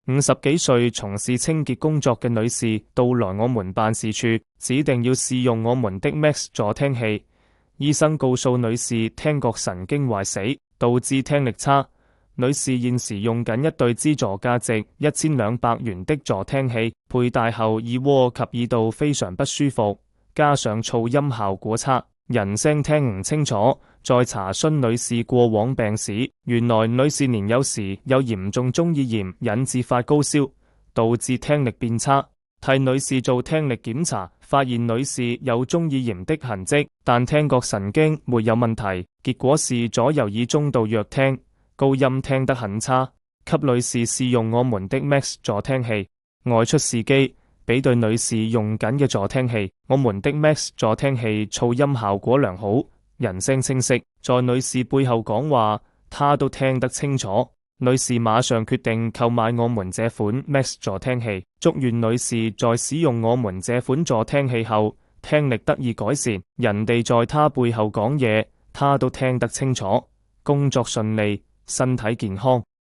50幾歲從事清潔工作嘅女士到來我們辦事處，指定要試用我們的 Max 助聽器。醫生告訴女士聽覺神經壞死，導致聽力差。女士現時用緊一對資助價值1200元的助聽器，佩戴後耳蝸及耳道非常不舒服，加上噪音效果差，人聲聽唔清楚。再查詢女士過往病史，原來女士年幼時有嚴重中耳炎，引致發高燒，導致聽力變差。替女士做聽力檢查，發現女士有中耳炎的痕跡，但聽覺神經沒有問題。結果是左右耳中度弱聽，高音聽得很差。給女士試用我們的 Max 助聽器，外出試機，比對女士用緊嘅助聽器，我們的 Max 助聽器噪音效果良好，人聲清晰，在女士背後講話，她都聽得清楚。女士馬上決定購買我們這款 Max 助聽器。祝願女士在使用我們這款助聽器後，聽力得以改善，人哋在她背後講嘢，她都聽得清楚。工作順利，身體健康。